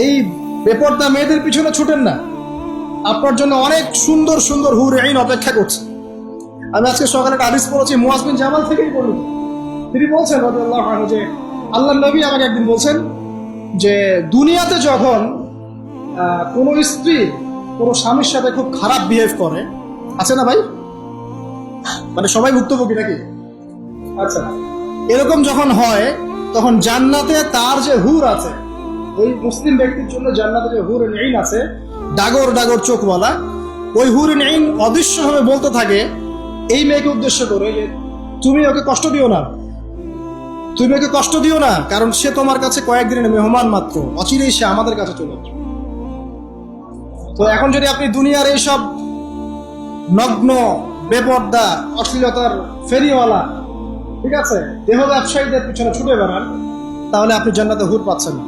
এই বেপর্দা মেয়েদের পিছনে ছুটেন না, আপনার জন্য অনেক সুন্দর সুন্দর হুর আইন অপেক্ষা করছে। আমি আজকে সকালে একটা হাদিস পড়েছি, মুয়াজ বিন জামাল থেকেই বলি। তিনি বলছেন রাদিয়াল্লাহু আনহু যে আল্লাহর নবী আমাকে একদিন বলছেন যে দুনিয়াতে যখন কোন স্ত্রী কোন স্বামীর সাথে খুব খারাপ বিহেভ করে, আছে না ভাই, মানে সবাই ভুক্তভোগী নাকি? আচ্ছা, এরকম যখন হয় তখন জান্নাতে তার যে হুর আছে, ওই মুসলিম ব্যক্তির জন্য জান্নাতে যে হুর আইন আছে ডাগর ডাগর চোখওয়ালা, ওই হুর আইন অদৃশ্যভাবে বলতে থাকে এই মেয়েকে উদ্দেশ্য করে যে তুমি ওকে কষ্ট দিও না, তুমি ওকে কষ্ট দিও না, কারণ সে তোমার কাছে কয়েকদিনের মেহমান মাত্র, অচিরেই সে আমাদের কাছে চলে আসবে। তো এখন যদি আপনি দুনিয়ার এইসব নগ্ন বেপর্দা অশ্লীলতার ফেরিওয়ালা, ঠিক আছে, দেহ ব্যবসায়ীদের পিছনে ছুটে বেড়ান, তাহলে আপনি জান্নাতে হুর পাচ্ছেন না।